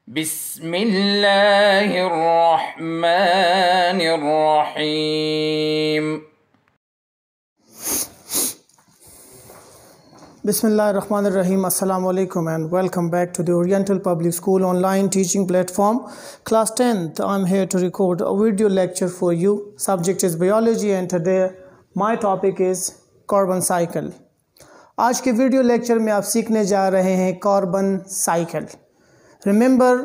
बिस्मिल्लाहिर्रहमानिर्रहीम। Bismillahirrahmanirrahim. Assalamu alaikum and welcome back to the Oriental Public School online teaching platform. Class 10th, I'm here to record a video lecture for you. Subject is biology and today my topic is carbon cycle. आज के video lecture में आप सीखने जा रहे हैं carbon cycle. Remember,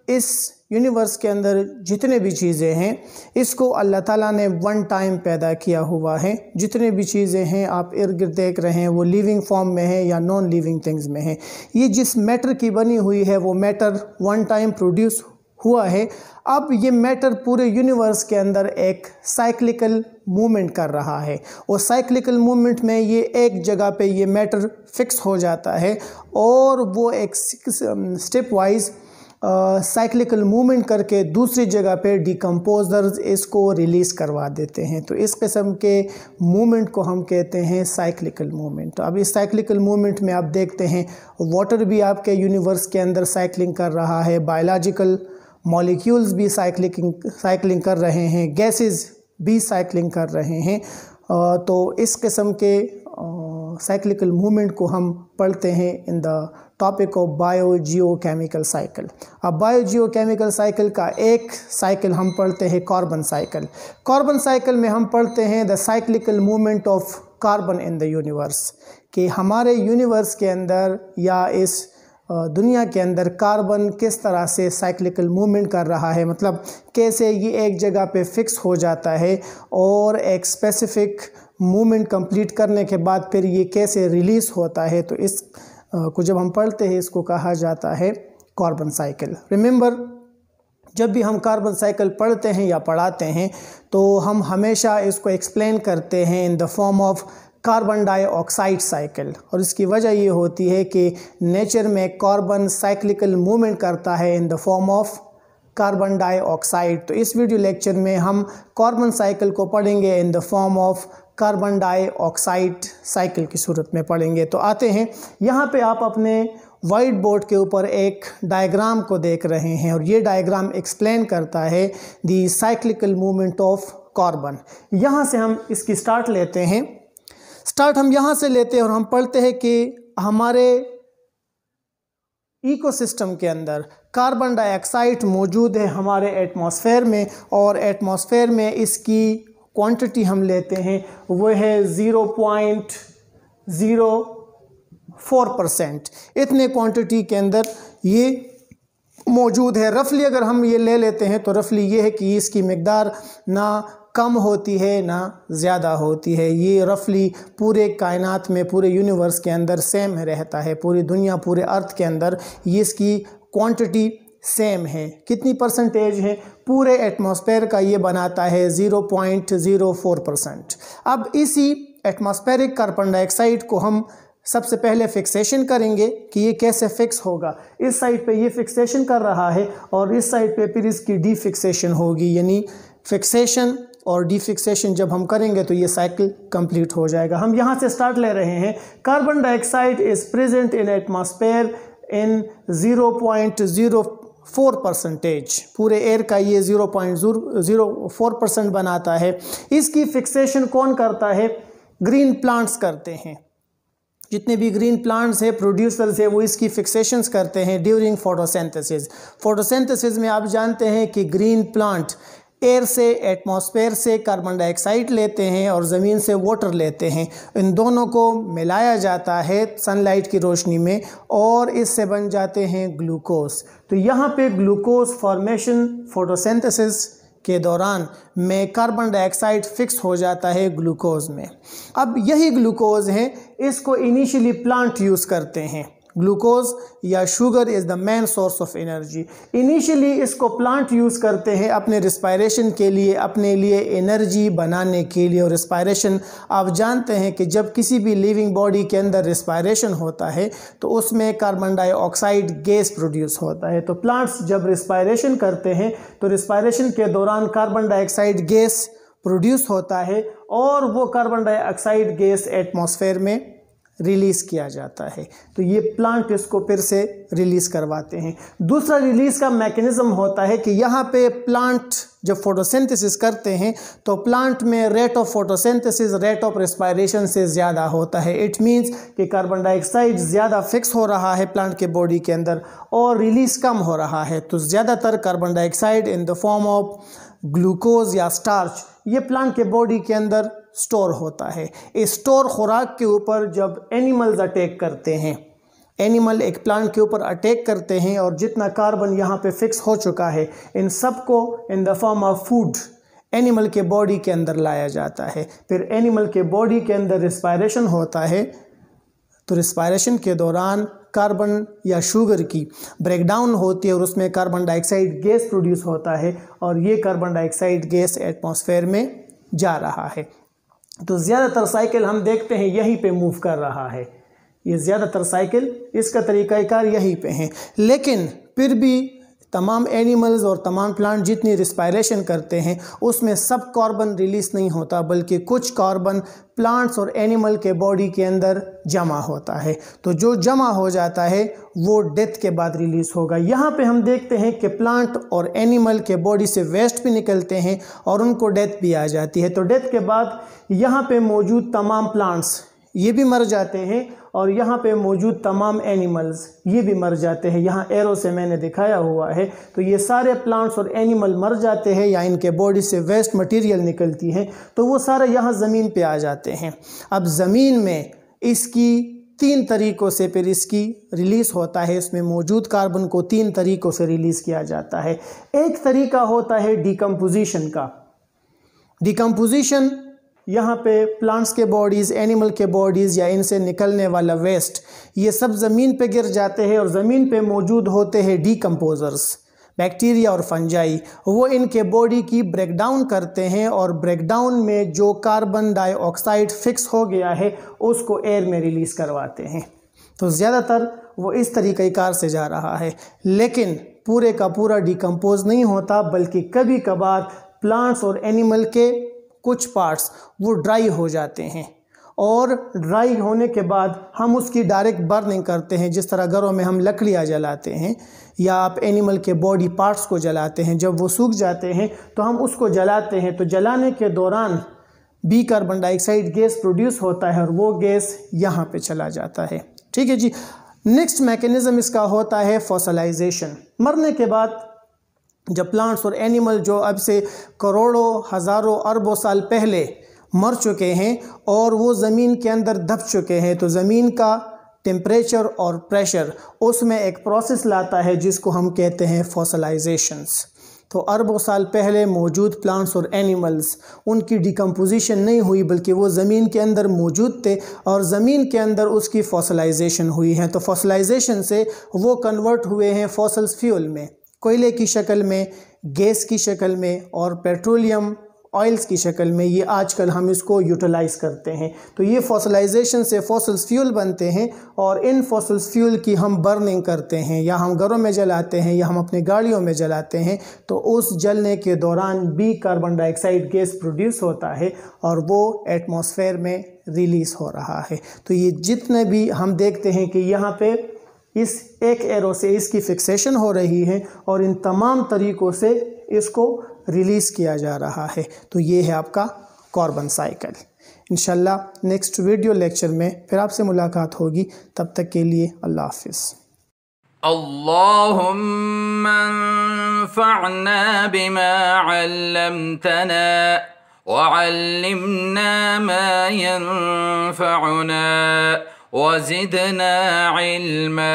इस universe के अंदर जितने भी चीज़ें हैं इसको अल्लाह ताला ने वन टाइम पैदा किया हुआ है। जितने भी चीज़ें हैं आप इर्द गिर्द देख रहे हैं वो लिविंग फॉर्म में है या नॉन लिविंग थिंग्स में है। ये जिस मैटर की बनी हुई है वो मैटर वन टाइम प्रोड्यूस हुआ है। अब ये मैटर पूरे यूनिवर्स के अंदर एक साइक्लिकल मूवमेंट कर रहा है और साइक्लिकल मूवमेंट में ये एक जगह पे ये मैटर फिक्स हो जाता है और वो एक स्टेप वाइज साइक्लिकल मूवमेंट करके दूसरी जगह पे डिकम्पोजर्स इसको रिलीज़ करवा देते हैं। तो इस किस्म के मूवमेंट को हम कहते हैं साइक्लिकल मूवमेंट। अब इस साइक्लिकल मूवमेंट में आप देखते हैं वाटर भी आपके यूनिवर्स के अंदर साइक्लिंग कर रहा है, बायोलॉजिकल मॉलिक्यूल्स भी साइक्लिंग कर रहे हैं, गैसेस भी साइक्लिंग कर रहे हैं। तो इस किस्म के साइक्लिकल मूवमेंट को हम पढ़ते हैं in the topic of biogeochemical cycle. अब बायोजियोकेमिकल साइकिल का एक साइकिल हम पढ़ते हैं कार्बन साइकिल। कार्बन साइकिल में हम पढ़ते हैं the cyclical movement of carbon in the universe, कि हमारे यूनिवर्स के अंदर या इस दुनिया के अंदर कार्बन किस तरह से साइक्लिकल मूवमेंट कर रहा है, मतलब कैसे ये एक जगह पे फिक्स हो जाता है और एक स्पेसिफिक मूवमेंट कंप्लीट करने के बाद फिर ये कैसे रिलीज़ होता है। तो इस को जब हम पढ़ते हैं इसको कहा जाता है कार्बन साइकिल। रिमेंबर, जब भी हम कार्बन साइकिल पढ़ते हैं या पढ़ाते हैं तो हम हमेशा इसको एक्सप्लेन करते हैं in the form of carbon dioxide cycle. और इसकी वजह ये होती है कि नेचर में कार्बन साइक्लिकल मूवमेंट करता है in the form of carbon dioxide. तो इस वीडियो लेक्चर में हम कार्बन साइकिल को पढ़ेंगे in the form of carbon dioxide cycle की सूरत में पढ़ेंगे। तो आते हैं, यहाँ पे आप अपने वाइट बोर्ड के ऊपर एक डायग्राम को देख रहे हैं और ये डायग्राम एक्सप्लेन करता है the cyclical movement of carbon. यहाँ से हम इसकी स्टार्ट लेते हैं। स्टार्ट हम यहाँ से लेते हैं और हम पढ़ते हैं कि हमारे इकोसिस्टम के अंदर कार्बन डाइऑक्साइड मौजूद है हमारे एटमॉस्फेयर में और एटमॉस्फेयर में इसकी क्वांटिटी हम लेते हैं वो है 0.04%। इतने क्वांटिटी के अंदर ये मौजूद है। रफली अगर हम ये ले लेते हैं तो रफली ये है कि इसकी मिकदार ना कम होती है ना ज़्यादा होती है। ये रफली पूरे कायनात में, पूरे यूनिवर्स के अंदर सेम रहता है। पूरी दुनिया, पूरे अर्थ के अंदर ये इसकी क्वांटिटी सेम है। कितनी परसेंटेज है? पूरे एटमॉस्फेयर का ये बनाता है 0.04%। अब इसी एटमॉस्फेरिक कार्बन डाइऑक्साइड को हम सबसे पहले फिक्सेशन करेंगे कि ये कैसे फिक्स होगा। इस साइड पे ये फिक्सेशन कर रहा है और इस साइड पे फिर इसकी डीफिक्सेशन होगी, यानी फिक्सेशन और डीफिक्सेशन जब हम करेंगे तो ये साइकिल कंप्लीट हो जाएगा। हम यहाँ से स्टार्ट ले रहे हैं। Carbon dioxide is present in atmosphere इन 0.04%। पूरे एयर का ये 0.04% बनाता है। इसकी फिक्सेशन कौन करता है? ग्रीन प्लांट्स करते हैं। जितने भी ग्रीन प्लांट्स है, प्रोड्यूसर्स है, वो इसकी फिक्सेशंस करते हैं ड्यूरिंग फोटोसिंथेसिस। फोटोसिंथेसिस में आप जानते हैं कि ग्रीन प्लांट एयर से, एटमॉस्फेयर से कार्बन डाइऑक्साइड लेते हैं और ज़मीन से वाटर लेते हैं। इन दोनों को मिलाया जाता है सनलाइट की रोशनी में और इससे बन जाते हैं ग्लूकोज। तो यहाँ पे ग्लूकोज फॉर्मेशन फोटोसिंथेसिस के दौरान में कार्बन डाइऑक्साइड फिक्स हो जाता है ग्लूकोज में। अब यही ग्लूकोज है, इसको इनिशियली प्लांट यूज़ करते हैं। ग्लूकोज या sugar is the main source of energy. Initially इसको प्लांट यूज़ करते हैं अपने रिस्पायरेशन के लिए, अपने लिए एनर्जी बनाने के लिए। और रिस्पायरेशन आप जानते हैं कि जब किसी भी लिविंग बॉडी के अंदर रिस्पायरेशन होता है तो उसमें कार्बन डाइऑक्साइड गैस प्रोड्यूस होता है। तो प्लांट्स जब रिस्पायरेशन करते हैं तो रिस्पायरेशन के दौरान कार्बन डाइऑक्साइड गैस प्रोड्यूस होता है और वो कार्बन डाइऑक्साइड गैस एटमॉस्फेयर में रिलीज़ किया जाता है। तो ये प्लांट इसको फिर से रिलीज़ करवाते हैं। दूसरा रिलीज़ का मैकेनिज़्म होता है कि यहाँ पे प्लांट जब फोटोसिंथेसिस करते हैं तो प्लांट में rate of photosynthesis rate of respiration से ज़्यादा होता है। इट मीन्स कि कार्बन डाइऑक्साइड ज़्यादा फिक्स हो रहा है प्लांट के बॉडी के अंदर और रिलीज़ कम हो रहा है। तो ज़्यादातर carbon dioxide in the form of glucose या स्टार्च ये प्लांट के बॉडी के अंदर स्टोर होता है। इस स्टोर खुराक के ऊपर जब एनिमल्स अटैक करते हैं, एनिमल एक प्लांट के ऊपर अटैक करते हैं और जितना कार्बन यहाँ पे फिक्स हो चुका है इन सबको in the form of food animal के बॉडी के अंदर लाया जाता है। फिर एनिमल के बॉडी के अंदर रिस्पायरेशन होता है। तो रिस्पायरेशन के दौरान कार्बन या शुगर की ब्रेकडाउन होती है और उसमें कार्बन डाइऑक्साइड गैस प्रोड्यूस होता है और ये कार्बन डाइऑक्साइड गैस एटमॉस्फेयर में जा रहा है। तो ज़्यादातर साइकिल हम देखते हैं यहीं पे मूव कर रहा है। ये ज़्यादातर साइकिल इसका तरीक़ाकार यहीं पे हैं। लेकिन फिर भी तमाम एनिमल्स और तमाम प्लांट जितनी रिस्पायरेशन करते हैं उसमें सब कार्बन रिलीज़ नहीं होता, बल्कि कुछ कार्बन प्लांट्स और एनिमल के बॉडी के अंदर जमा होता है। तो जो जमा हो जाता है वो डेथ के बाद रिलीज़ होगा। यहाँ पे हम देखते हैं कि प्लांट और एनिमल के बॉडी से वेस्ट भी निकलते हैं और उनको डेथ भी आ जाती है। तो डेथ के बाद यहाँ पे मौजूद तमाम प्लांट्स ये भी मर जाते हैं और यहाँ पे मौजूद तमाम एनिमल्स ये भी मर जाते हैं। यहाँ एरो से मैंने दिखाया हुआ है। तो ये सारे प्लांट्स और एनिमल मर जाते हैं या इनके बॉडी से वेस्ट मटेरियल निकलती है तो वो सारा यहाँ ज़मीन पे आ जाते हैं। अब ज़मीन में इसकी 3 तरीक़ों से फिर इसकी रिलीज़ होता है। इसमें मौजूद कार्बन को 3 तरीक़ों से रिलीज़ किया जाता है। एक तरीका होता है डिकम्पोजिशन का। डिकम्पोजिशन यहाँ पे प्लांट्स के बॉडीज़ एनिमल के बॉडीज़ या इनसे निकलने वाला वेस्ट ये सब ज़मीन पे गिर जाते हैं और ज़मीन पे मौजूद होते हैं डिकम्पोज़र्स बैक्टीरिया और फंजाई। वो इनके बॉडी की ब्रेकडाउन करते हैं और ब्रेकडाउन में जो कार्बन डाइऑक्साइड फिक्स हो गया है उसको एयर में रिलीज़ करवाते हैं। तो ज़्यादातर वो इस तरीक़ाकार से जा रहा है। लेकिन पूरे का पूरा डिकम्पोज नहीं होता, बल्कि कभी कभार प्लांट्स और एनिमल के कुछ पार्ट्स वो ड्राई हो जाते हैं और ड्राई होने के बाद हम उसकी डायरेक्ट बर्निंग करते हैं। जिस तरह घरों में हम लकड़ियाँ जलाते हैं या आप एनिमल के बॉडी पार्ट्स को जलाते हैं, जब वो सूख जाते हैं तो हम उसको जलाते हैं। तो जलाने के दौरान भी कार्बन डाइऑक्साइड गैस प्रोड्यूस होता है और वो गैस यहाँ पे चला जाता है। ठीक है जी। नेक्स्ट मैकेनिज़्म इसका होता है फॉसिलाइजेशन। मरने के बाद जब प्लांट्स और एनिमल जो अब से करोड़ों हज़ारों अरबों साल पहले मर चुके हैं और वो ज़मीन के अंदर दब चुके हैं, तो ज़मीन का टेम्परेचर और प्रेशर उसमें एक प्रोसेस लाता है जिसको हम कहते हैं फॉसिलाइजेशंस। तो अरबों साल पहले मौजूद प्लांट्स और एनिमल्स उनकी डिकम्पोजिशन नहीं हुई, बल्कि वो ज़मीन के अंदर मौजूद थे और ज़मीन के अंदर उसकी फॉसिलाइजेशन हुई है। तो फॉसिलाइजेशन से वो कन्वर्ट हुए हैं फॉसिल्स फ्यूल में, कोयले की शक्ल में, गैस की शक्ल में और पेट्रोलियम ऑयल्स की शक्ल में। ये आजकल हम इसको यूटिलाइज़ करते हैं। तो ये फॉसिलाइजेशन से फॉसिल्स फ्यूल बनते हैं और इन फॉसिल्स फ्यूल की हम बर्निंग करते हैं, या हम घरों में जलाते हैं या हम अपनी गाड़ियों में जलाते हैं। तो उस जलने के दौरान भी कार्बन डाइऑक्साइड गैस प्रोड्यूस होता है और वो एटमॉस्फेयर में रिलीज़ हो रहा है। तो ये जितने भी हम देखते हैं कि यहाँ पे इस एक एरो से इसकी फिक्सेशन हो रही है और इन तमाम तरीक़ों से इसको रिलीज़ किया जा रहा है। तो ये है आपका कार्बन साइकिल। इंशाल्लाह नेक्स्ट वीडियो लेक्चर में फिर आपसे मुलाकात होगी। तब तक के लिए अल्लाह हाफ़िज़। अल्लाहुम्मा अंफ़अना बिमा अल्लमतना वअल्लिमना मा यंफ़अुना वज़िदना इल्मा।